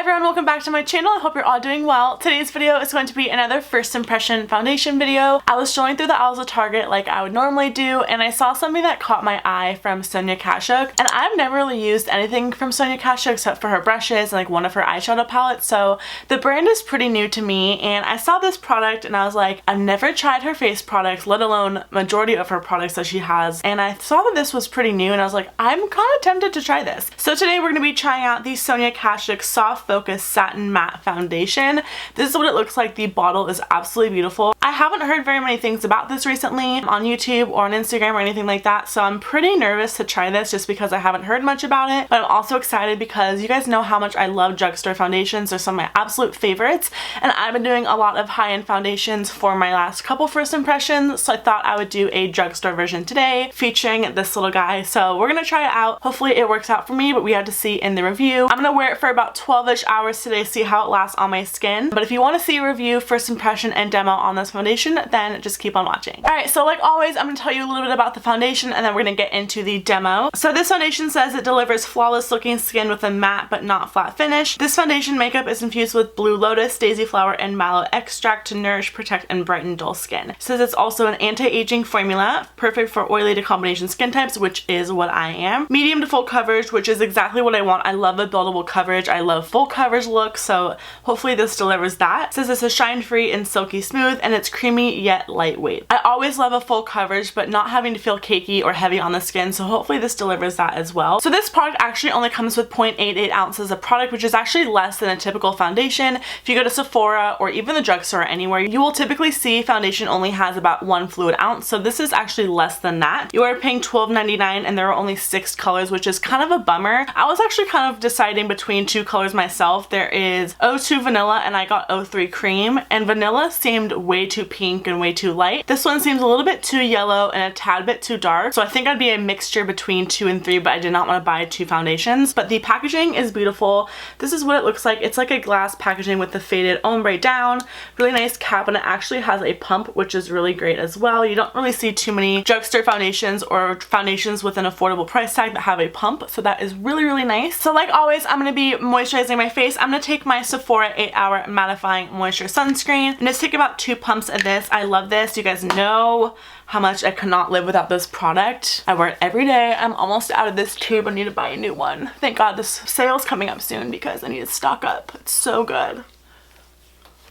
everyone, welcome back to my channel. I hope you're all doing well. Today's video is going to be another first impression foundation video. I was strolling through the aisles of Target like I would normally do, and I saw something that caught my eye from Sonia Kashuk. And I've never really used anything from Sonia Kashuk except for her brushes and like one of her eyeshadow palettes, so the brand is pretty new to me. And I saw this product and I was like, I've never tried her face products, let alone majority of her products that she has, and I saw that this was pretty new and I was like, I'm kind of tempted to try this. So today we're going to be trying out the Sonia Kashuk Soft Focus Satin Matte Foundation. This is what it looks like. The bottle is absolutely beautiful. I haven't heard very many things about this recently on YouTube or on Instagram or anything like that, so I'm pretty nervous to try this just because I haven't heard much about it, but I'm also excited because you guys know how much I love drugstore foundations. They're some of my absolute favorites, and I've been doing a lot of high-end foundations for my last couple first impressions, so I thought I would do a drugstore version today featuring this little guy. So we're gonna try it out. Hopefully it works out for me, but we have to see in the review. I'm gonna wear it for about 12-ish hours today, see how it lasts on my skin. But if you want to see a review, first impression, and demo on this foundation, then just keep on watching. Alright, so like always, I'm gonna tell you a little bit about the foundation and then we're gonna get into the demo. So this foundation says it delivers flawless looking skin with a matte but not flat finish. This foundation makeup is infused with blue lotus, daisy flower, and mallow extract to nourish, protect, and brighten dull skin. It says it's also an anti-aging formula, perfect for oily to combination skin types, which is what I am. Medium to full coverage, which is exactly what I want. I love a buildable coverage. I love full coverage look, so hopefully this delivers that. It says it's a shine-free and silky smooth, and it's creamy yet lightweight. I always love a full coverage, but not having to feel cakey or heavy on the skin, so hopefully this delivers that as well. So this product actually only comes with 0.88 ounces of product, which is actually less than a typical foundation. If you go to Sephora or even the drugstore or anywhere, you will typically see foundation only has about 1 fluid ounce, so this is actually less than that. You are paying $12.99 and there are only 6 colors, which is kind of a bummer. I was actually kind of deciding between 2 colors myself. There is 02 Vanilla and I got 03 Cream, and Vanilla seemed way too pink and way too light. This one seems a little bit too yellow and a tad bit too dark, so I think I'd be a mixture between 2 and 3, but I did not want to buy 2 foundations. But the packaging is beautiful. This is what it looks like. It's like a glass packaging with the faded ombre down, really nice cap, and it actually has a pump, which is really great as well. You don't really see too many drugstore foundations or foundations with an affordable price tag that have a pump, so that is really, really nice. So like always, I'm going to be moisturizing my face. I'm going to take my Sephora 8-Hour Mattifying Moisture Sunscreen and just take about 2 pumps of this. I love this. You guys know how much I cannot live without this product. I wear it every day. I'm almost out of this tube. I need to buy a new one. Thank God this sale's coming up soon because I need to stock up. It's so good.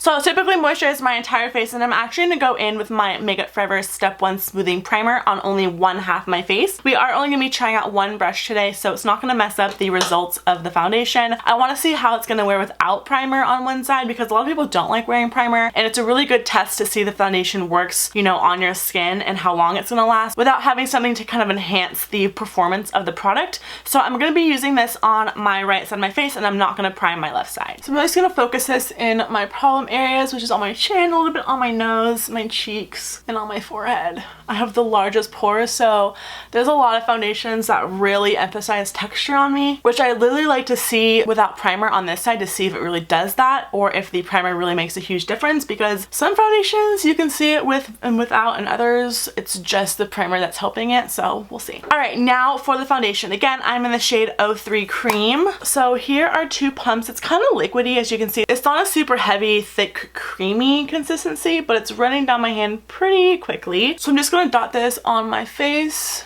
So I'll typically moisturize my entire face, and I'm actually going to go in with my Makeup Forever Step 1 Smoothing Primer on only 1/2 my face. We are only going to be trying out 1 brush today, so it's not going to mess up the results of the foundation. I want to see how it's going to wear without primer on one side because a lot of people don't like wearing primer, and it's a really good test to see the foundation works, you know, on your skin and how long it's going to last without having something to kind of enhance the performance of the product. So I'm going to be using this on my right side of my face, and I'm not going to prime my left side. So I'm just going to focus this in my problem areas, which is on my chin, a little bit on my nose, my cheeks, and on my forehead. I have the largest pores, so there's a lot of foundations that really emphasize texture on me, which I literally like to see without primer on this side to see if it really does that or if the primer really makes a huge difference, because some foundations you can see it with and without, and others it's just the primer that's helping it, so we'll see. Alright, now for the foundation. Again, I'm in the shade 03 Cream. So here are 2 pumps. It's kind of liquidy, as you can see. It's not a super heavy, thick, creamy consistency, but it's running down my hand pretty quickly. So I'm just going to dot this on my face.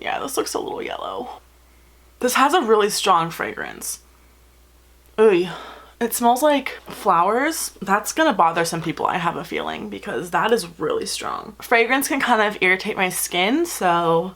Yeah, this looks a little yellow. This has a really strong fragrance. Ooh, it smells like flowers. That's gonna bother some people, I have a feeling, because that is really strong. Fragrance can kind of irritate my skin, so...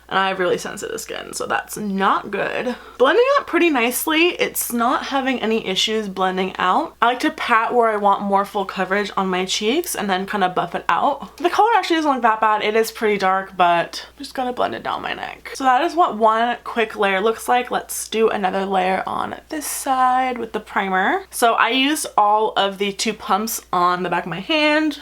and I have really sensitive skin, so that's not good. Blending out pretty nicely. It's not having any issues blending out. I like to pat where I want more full coverage on my cheeks and then kind of buff it out. The color actually doesn't look that bad. It is pretty dark, but I'm just gonna blend it down my neck. So that is what one quick layer looks like. Let's do another layer on this side with the primer. So I used all of the 2 pumps on the back of my hand.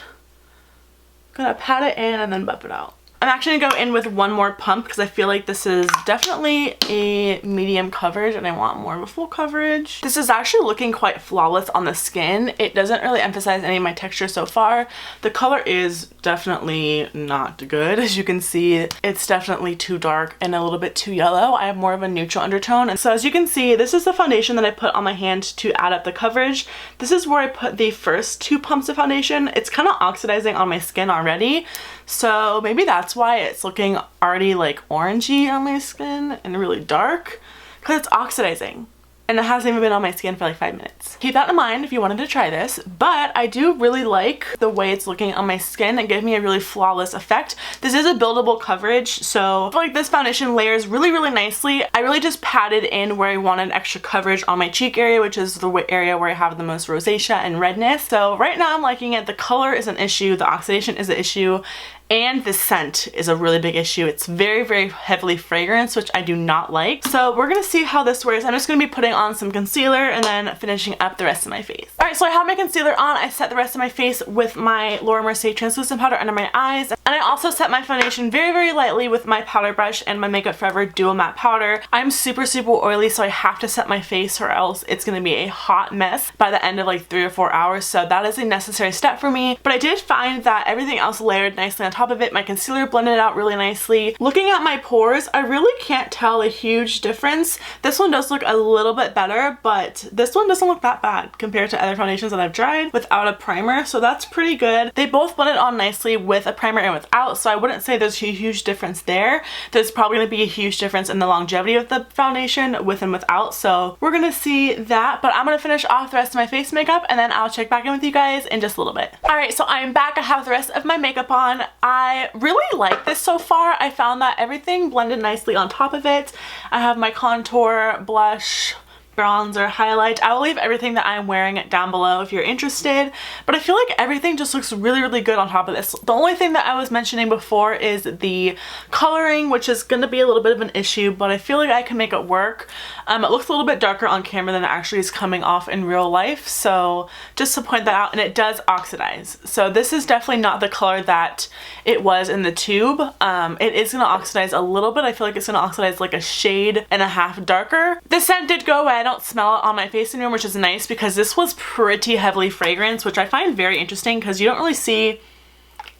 Gonna pat it in and then buff it out. I'm actually gonna go in with one more pump because I feel like this is definitely a medium coverage and I want more of a full coverage. This is actually looking quite flawless on the skin. It doesn't really emphasize any of my texture so far. The color is definitely not good. As you can see, it's definitely too dark and a little bit too yellow. I have more of a neutral undertone. And so as you can see, this is the foundation that I put on my hand to add up the coverage. This is where I put the first 2 pumps of foundation. It's kind of oxidizing on my skin already. So maybe that's why it's looking already like orangey on my skin and really dark, because it's oxidizing. And it hasn't even been on my skin for like 5 minutes. Keep that in mind if you wanted to try this, but I do really like the way it's looking on my skin. It gave me a really flawless effect. This is a buildable coverage, so I feel like this foundation layers really, really nicely. I really just patted in where I wanted extra coverage on my cheek area, which is the area where I have the most rosacea and redness. So right now I'm liking it. The color is an issue, the oxidation is an issue, and the scent is a really big issue. It's very, very heavily fragranced, which I do not like. So we're gonna see how this wears. I'm just gonna be putting on some concealer and then finishing up the rest of my face. All right, so I have my concealer on. I set the rest of my face with my Laura Mercier translucent powder under my eyes. And I also set my foundation very, very lightly with my powder brush and my Makeup Forever Dual Matte Powder. I'm super, super oily, so I have to set my face or else it's gonna be a hot mess by the end of like 3 or 4 hours. So that is a necessary step for me. But I did find that everything else layered nicely on top of it. My concealer blended out really nicely. Looking at my pores, I really can't tell a huge difference. This one does look a little bit better, but this one doesn't look that bad compared to other foundations that I've tried without a primer, so that's pretty good. They both blended on nicely with a primer and without, so I wouldn't say there's a huge difference there. There's probably going to be a huge difference in the longevity of the foundation with and without, so we're going to see that. But I'm going to finish off the rest of my face makeup and then I'll check back in with you guys in just a little bit. Alright, so I'm back. I have the rest of my makeup on. I really like this so far. I found that everything blended nicely on top of it. I have my contour, blush, bronzer, highlight. I will leave everything that I'm wearing down below if you're interested, but I feel like everything just looks really, really good on top of this. The only thing that I was mentioning before is the coloring, which is going to be a little bit of an issue, but I feel like I can make it work. It looks a little bit darker on camera than it actually is coming off in real life, so just to point that out. And it does oxidize, so this is definitely not the color that it was in the tube. It is going to oxidize a little bit. I feel like it's going to oxidize like a shade and a half darker. The scent did go away. I don't smell it on my face anymore, which is nice because this was pretty heavily fragranced, which I find very interesting because you don't really see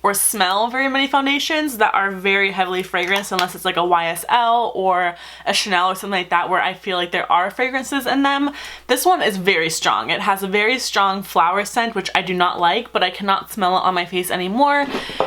or smell very many foundations that are very heavily fragranced unless it's like a YSL or a Chanel or something like that, where I feel like there are fragrances in them. This one is very strong. It has a very strong flower scent, which I do not like, but I cannot smell it on my face anymore.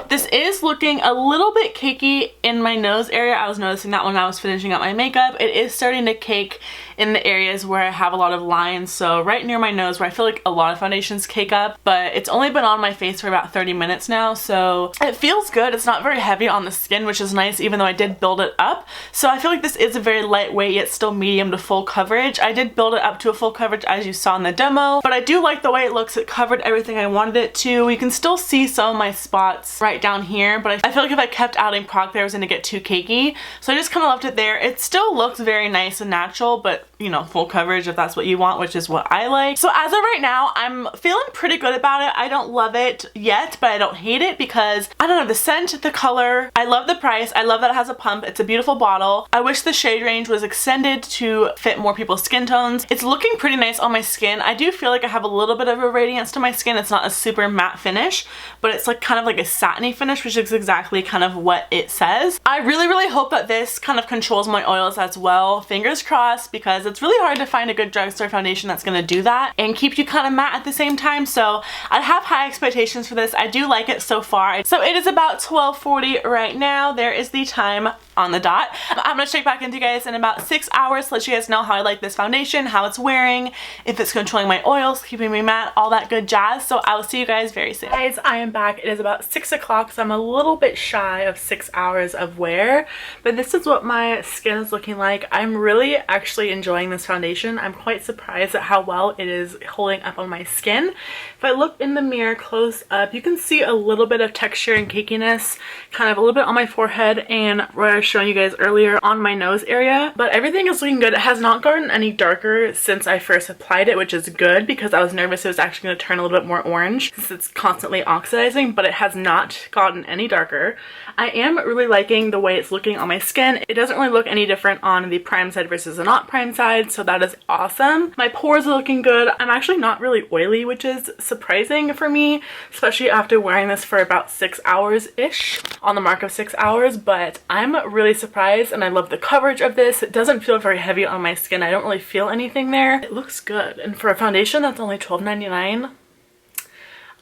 This is looking a little bit cakey in my nose area. I was noticing that when I was finishing up my makeup. It is starting to cake in the areas where I have a lot of lines, so right near my nose where I feel like a lot of foundations cake up, but it's only been on my face for about 30 minutes now, so it feels good. It's not very heavy on the skin, which is nice, even though I did build it up. So I feel like this is a very lightweight yet still medium to full coverage. I did build it up to a full coverage as you saw in the demo, but I do like the way it looks. It covered everything I wanted it to. You can still see some of my spots right down here, but I feel like if I kept adding product there, it was going to get too cakey, so I just kind of left it there. It still looks very nice and natural, but you know, full coverage if that's what you want, which is what I like. So as of right now, I'm feeling pretty good about it. I don't love it yet, but I don't hate it because, I don't know, the scent, the color, I love the price. I love that it has a pump. It's a beautiful bottle. I wish the shade range was extended to fit more people's skin tones. It's looking pretty nice on my skin. I do feel like I have a little bit of a radiance to my skin. It's not a super matte finish, but it's like kind of like a satiny finish, which is exactly kind of what it says. I really, really hope that this kind of controls my oils as well. Fingers crossed, because it's really hard to find a good drugstore foundation that's going to do that and keep you kind of matte at the same time. So I have high expectations for this. I do like it so far. So it is about 12:40 right now. There is the time on the dot. I'm gonna check back into you guys in about 6 hours to let you guys know how I like this foundation, how it's wearing, if it's controlling my oils, keeping me matte, all that good jazz. So I will see you guys very soon. Guys, I am back. It is about 6 o'clock, so I'm a little bit shy of 6 hours of wear, but this is what my skin is looking like. I'm really actually enjoying this foundation. I'm quite surprised at how well it is holding up on my skin. If I look in the mirror close up, you can see a little bit of texture and cakiness, kind of a little bit on my forehead and where showing you guys earlier on my nose area, but everything is looking good. It has not gotten any darker since I first applied it, which is good because I was nervous it was actually going to turn a little bit more orange since it's constantly oxidizing, but it has not gotten any darker. I am really liking the way it's looking on my skin. It doesn't really look any different on the prime side versus the not prime side, so that is awesome. My pores are looking good. I'm actually not really oily, which is surprising for me, especially after wearing this for about 6 hours-ish, on the mark of 6 hours, but I'm really surprised and I love the coverage of this. It doesn't feel very heavy on my skin. I don't really feel anything there. It looks good, and for a foundation that's only $12.99,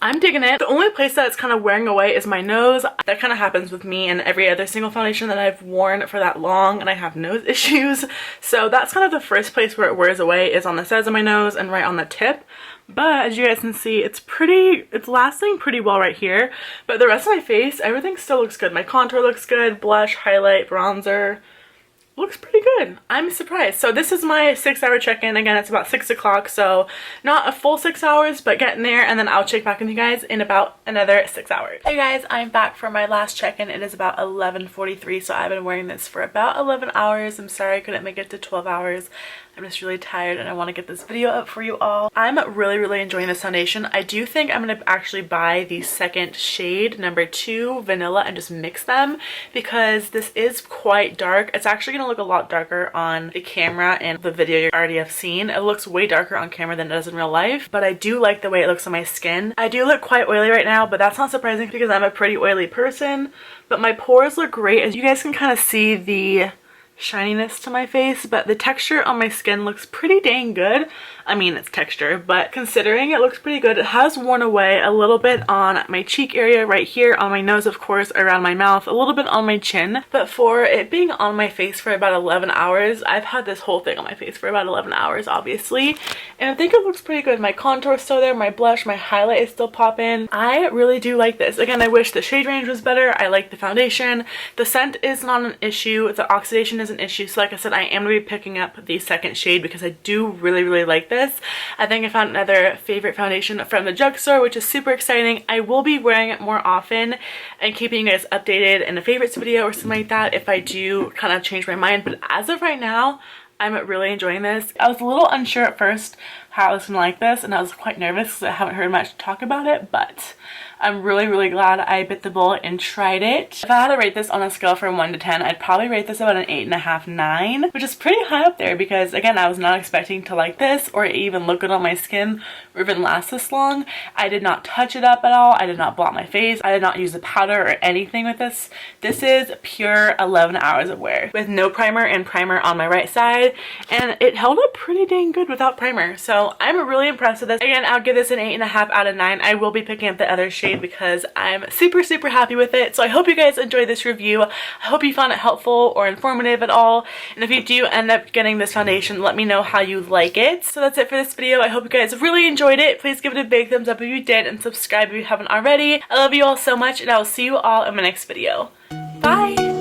I'm digging it. The only place that it's kind of wearing away is my nose. That kind of happens with me and every other single foundation that I've worn for that long, and I have nose issues. So that's kind of the first place where it wears away, is on the sides of my nose and right on the tip. But as you guys can see, it's lasting pretty well right here. But the rest of my face, everything still looks good. My contour looks good, blush, highlight, bronzer. Looks pretty good. I'm surprised. So this is my 6-hour check-in. Again, it's about 6 o'clock, so not a full 6 hours, but getting there, and then I'll check back with you guys in about another 6 hours. Hey guys, I'm back for my last check-in. It is about 11:43, so I've been wearing this for about 11 hours. I'm sorry I couldn't make it to 12 hours. I'm just really tired and I want to get this video up for you all. I'm really enjoying this foundation. I do think I'm going to actually buy the second shade, number 2, vanilla, and just mix them because this is quite dark. It's actually going to look a lot darker on the camera and the video you already have seen. It looks way darker on camera than it does in real life, but I do like the way it looks on my skin. I do look quite oily right now, but that's not surprising because I'm a pretty oily person, but my pores look great. As you guys can kind of see the shininess to my face, but the texture on my skin looks pretty dang good. I mean, it's texture, but considering it looks pretty good. It has worn away a little bit on my cheek area right here, on my nose, of course, around my mouth, a little bit on my chin. But for it being on my face for about 11 hours, I've had this whole thing on my face for about 11 hours, obviously, and I think it looks pretty good. My contour is still there, my blush, my highlight is still popping. I really do like this. Again, I wish the shade range was better. I like the foundation. The scent is not an issue. The oxidation is an issue. So like I said, I am going to be picking up the second shade because I do really like this. I think I found another favorite foundation from the drugstore, which is super exciting. I will be wearing it more often and keeping you guys updated in a favorites video or something like that if I do kind of change my mind. But as of right now, I'm really enjoying this. I was a little unsure at first how I was gonna like this, and I was quite nervous because I haven't heard much talk about it, but I'm really glad I bit the bullet and tried it. If I had to rate this on a scale from 1 to 10, I'd probably rate this about an 8.5, 9, which is pretty high up there because, again, I was not expecting to like this or even look good on my skin or even last this long. I did not touch it up at all. I did not blot my face. I did not use a powder or anything with this. This is pure 11 hours of wear with no primer and primer on my right side, and it held up pretty dang good without primer. So I'm really impressed with this. Again, I'll give this an 8.5 out of 9. I will be picking up the other shade because I'm super happy with it. So I hope you guys enjoyed this review. I hope you found it helpful or informative at all. And if you do end up getting this foundation, let me know how you like it. So that's it for this video. I hope you guys really enjoyed it. Please give it a big thumbs up if you did and subscribe if you haven't already. I love you all so much, and I will see you all in my next video. Bye!